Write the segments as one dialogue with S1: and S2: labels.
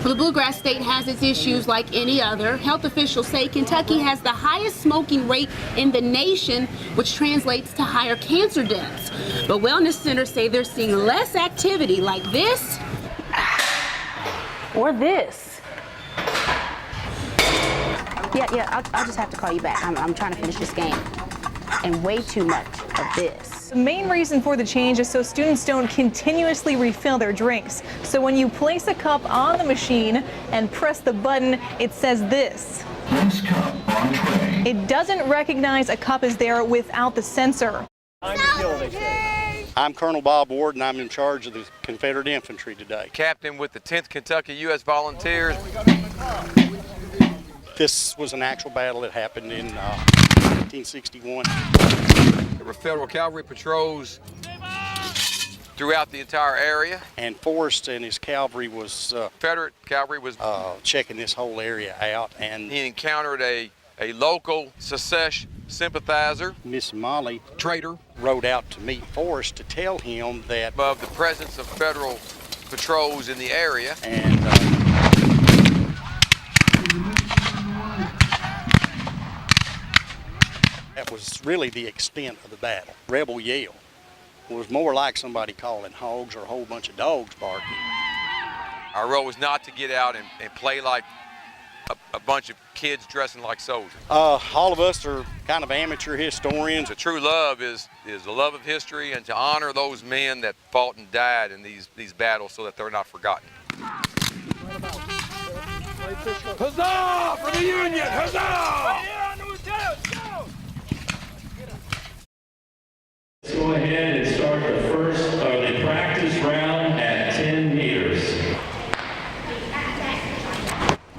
S1: The Bluegrass State has its issues like any other. Health officials say Kentucky has the highest smoking rate in the nation, which translates to higher cancer deaths. But wellness centers say they're seeing less activity like this or this. Yeah, I'll just have to call you back. I'm trying to finish this game. And way too much of this.
S2: The main reason for the change is so students don't continuously refill their drinks. So when you place a cup on the machine and press the button, it says this.
S3: Next cup on tray.
S2: It doesn't recognize a cup is there without the sensor.
S4: I'm Colonel Bob Ward, and I'm in charge of the Confederate Infantry today.
S5: Captain with the 10th Kentucky U.S. Volunteers.
S4: This was an actual battle that happened in 1961.
S5: There were Federal cavalry patrols throughout the entire area.
S4: And Forrest and his cavalry was
S5: Confederate cavalry was
S4: checking this whole area out, and
S5: he encountered a local secession sympathizer,
S4: Miss Molly,
S5: traitor,
S4: rode out to meet Forrest to tell him that
S5: of the presence of Federal patrols in the area.
S4: And that was really the extent of the battle. Rebel yell was more like somebody calling hogs or a whole bunch of dogs barking.
S5: Our role was not to get out and play like a bunch of kids dressing like soldiers.
S4: All of us are kind of amateur historians.
S5: The true love is the love of history, and to honor those men that fought and died in these battles so that they're not forgotten.
S6: Huzzah for the Union! Huzzah!
S3: Let's go ahead and start the practice round at 10 meters.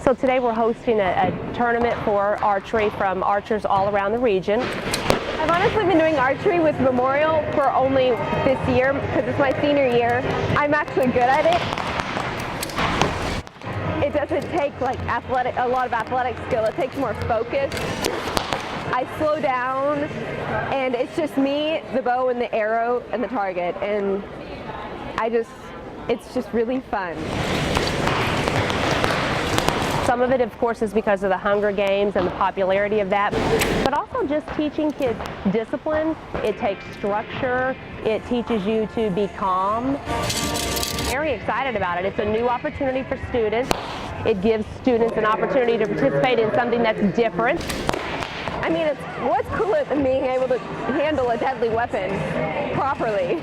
S7: So today we're hosting a tournament for archery from archers all around the region. I've honestly been doing archery with Memorial for only this year because it's my senior year. I'm actually good at it. It doesn't take like a lot of athletic skill. It takes more focus. I slow down and it's just me, the bow and the arrow and the target, and it's just really fun. Some of it, of course, is because of the Hunger Games and the popularity of that, but also just teaching kids discipline. It takes structure. It teaches you to be calm. Very excited about it. It's a new opportunity for students. It gives students an opportunity to participate in something that's different. I mean, what's cooler than being able to handle a deadly weapon properly?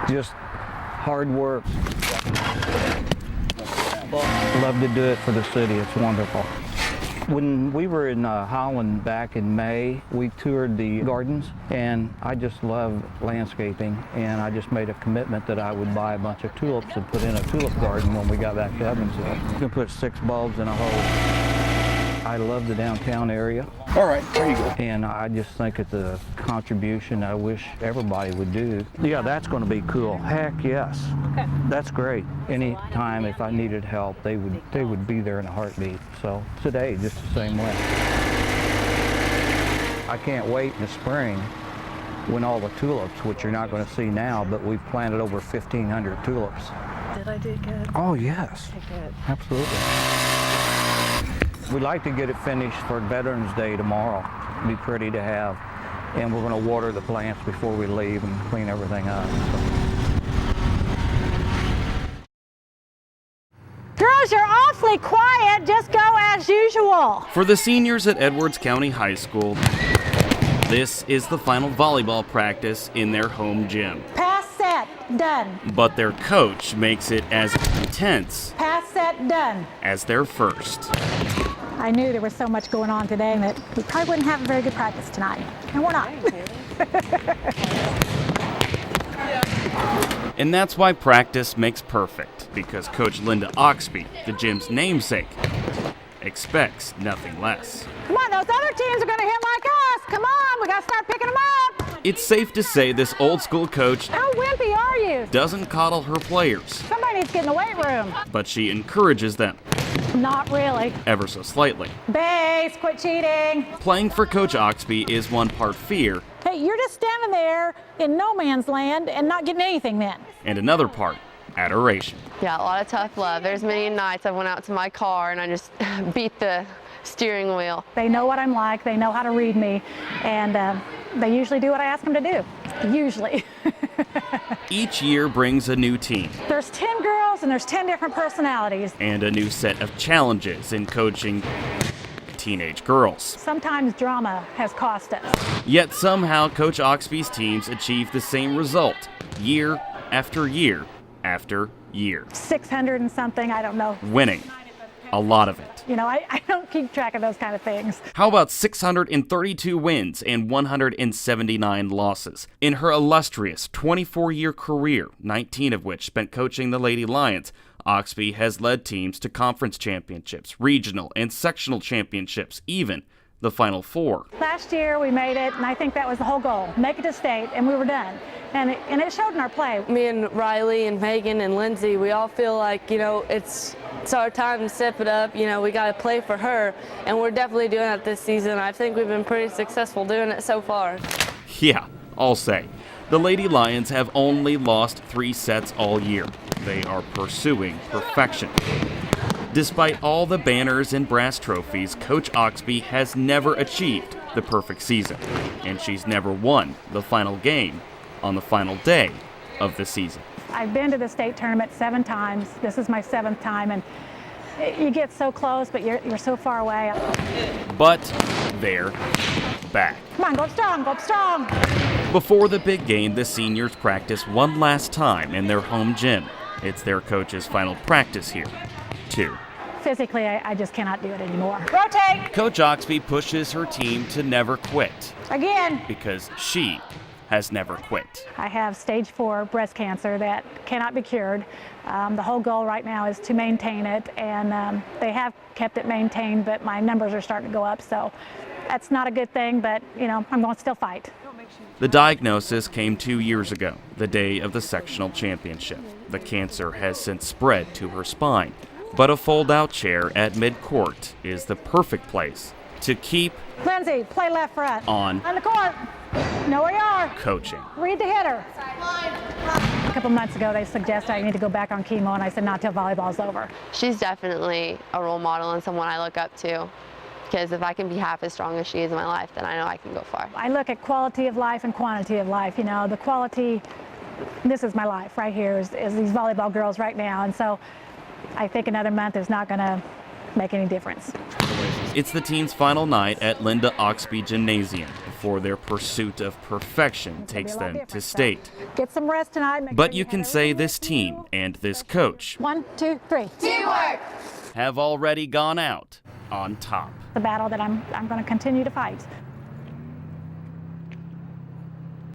S8: Just hard work. Love to do it for the city. It's wonderful. When we were in Holland back in May, we toured the gardens, and I just love landscaping, and I just made a commitment that I would buy a bunch of tulips and put in a tulip garden when we got back to Evansville. You can put 6 bulbs in a hole. I love the downtown area.
S6: All right, there you go.
S8: And I just think it's a contribution I wish everybody would do. Yeah, that's going to be cool. Heck yes.
S2: Okay.
S8: That's great. Anytime if I needed help, they would be there in a heartbeat. So today, just the same way. I can't wait in the spring when all the tulips, which you're not going to see now, but we've planted over 1,500 tulips.
S2: Did I do good?
S8: Oh, yes.
S2: Okay, good.
S8: Absolutely. We'd like to get it finished for Veterans Day tomorrow. It'd be pretty to have. And we're going to water the plants before we leave and clean everything up.
S9: Girls, you're awfully quiet. Just go as usual.
S10: For the seniors at Edwards County High School, this is the final volleyball practice in their home gym.
S9: Pass set, done.
S10: But their coach makes it as intense
S9: Pass set, done.
S10: as their first.
S9: I knew there was so much going on today and that we probably wouldn't have a very good practice tonight. And we're not.
S10: And that's why practice makes perfect, because Coach Linda Oxby, the gym's namesake, expects nothing less.
S9: Come on, those other teams are going to hit like us. Come on, we got to start picking them up.
S10: It's safe to say this old school coach
S9: How wimpy are you?
S10: doesn't coddle her players,
S9: Somebody needs to get in the weight room.
S10: but she encourages them.
S9: Come Not really.
S10: ever so slightly.
S9: Base, quit cheating.
S10: Playing for Coach Oxby is one part fear
S9: Hey, you're just standing there in no man's land and not getting anything then.
S10: and another part adoration.
S7: Yeah, a lot of tough love. There's many nights I went out to my car and I just beat the steering wheel.
S9: They know what I'm like, they know how to read me, and they usually do what I ask them to do. Usually.
S10: Each year brings a new team
S9: There's 10 girls and there's 10 different personalities.
S10: and a new set of challenges in coaching teenage girls.
S9: Sometimes drama has cost us.
S10: Yet somehow Coach Oxby's teams achieve the same result year after year after year.
S9: 600 and something, I don't know.
S10: Winning. A lot of it.
S9: You know, I don't keep track of those kind of things.
S10: How about 632 wins and 179 losses? In her illustrious 24-year career, 19 of which spent coaching the Lady Lions, Oxby has led teams to conference championships, regional and sectional championships, even the Final Four.
S9: Last year we made it, and I think that was the whole goal. Make it to state, and we were done. And it showed in our play.
S7: Me and Riley and Megan and Lindsay, we all feel like, you know, it's our time to step it up. You know, we got to play for her, and we're definitely doing that this season. I think we've been pretty successful doing it so far.
S10: Yeah, I'll say. The Lady Lions have only lost 3 sets all year. They are pursuing perfection. Despite all the banners and brass trophies, Coach Oxby has never achieved the perfect season, and she's never won the final game on the final day of the season.
S9: I've been to the state tournament 7 times. This is my 7th time, and you get so close, but you're so far away.
S10: But they're back.
S9: Come on, go up strong, go up strong.
S10: Before the big game, the seniors practice one last time in their home gym. It's their coach's final practice here, too.
S9: Physically, I just cannot do it anymore. Rotate!
S10: Coach Oxby pushes her team to never quit
S9: Again.
S10: because she has never quit.
S9: I have stage 4 breast cancer that cannot be cured. The whole goal right now is to maintain it, and they have kept it maintained, but my numbers are starting to go up, so that's not a good thing, but, you know, I'm going to still fight.
S10: The diagnosis came 2 years ago, the day of the sectional championship. The cancer has since spread to her spine, but a fold-out chair at midcourt is the perfect place to keep
S9: Lindsay, play left front.
S10: on
S9: the court. Know where you are.
S10: coaching.
S9: Read the hitter. A couple months ago, they suggested I need to go back on chemo, and I said not till volleyball's over.
S7: She's definitely a role model and someone I look up to, because if I can be half as strong as she is in my life, then I know I can go far.
S9: I look at quality of life and quantity of life. You know, the quality, this is my life right here, is these volleyball girls right now, and so I think another month is not going to make any difference.
S10: It's the team's final night at Linda Oxby Gymnasium before their pursuit of perfection takes them to state.
S9: Get some rest tonight.
S10: But you can say this team and this coach
S9: 1, 2, 3. Teamwork!
S10: have already gone out on top.
S9: The battle that I'm going to continue to fight.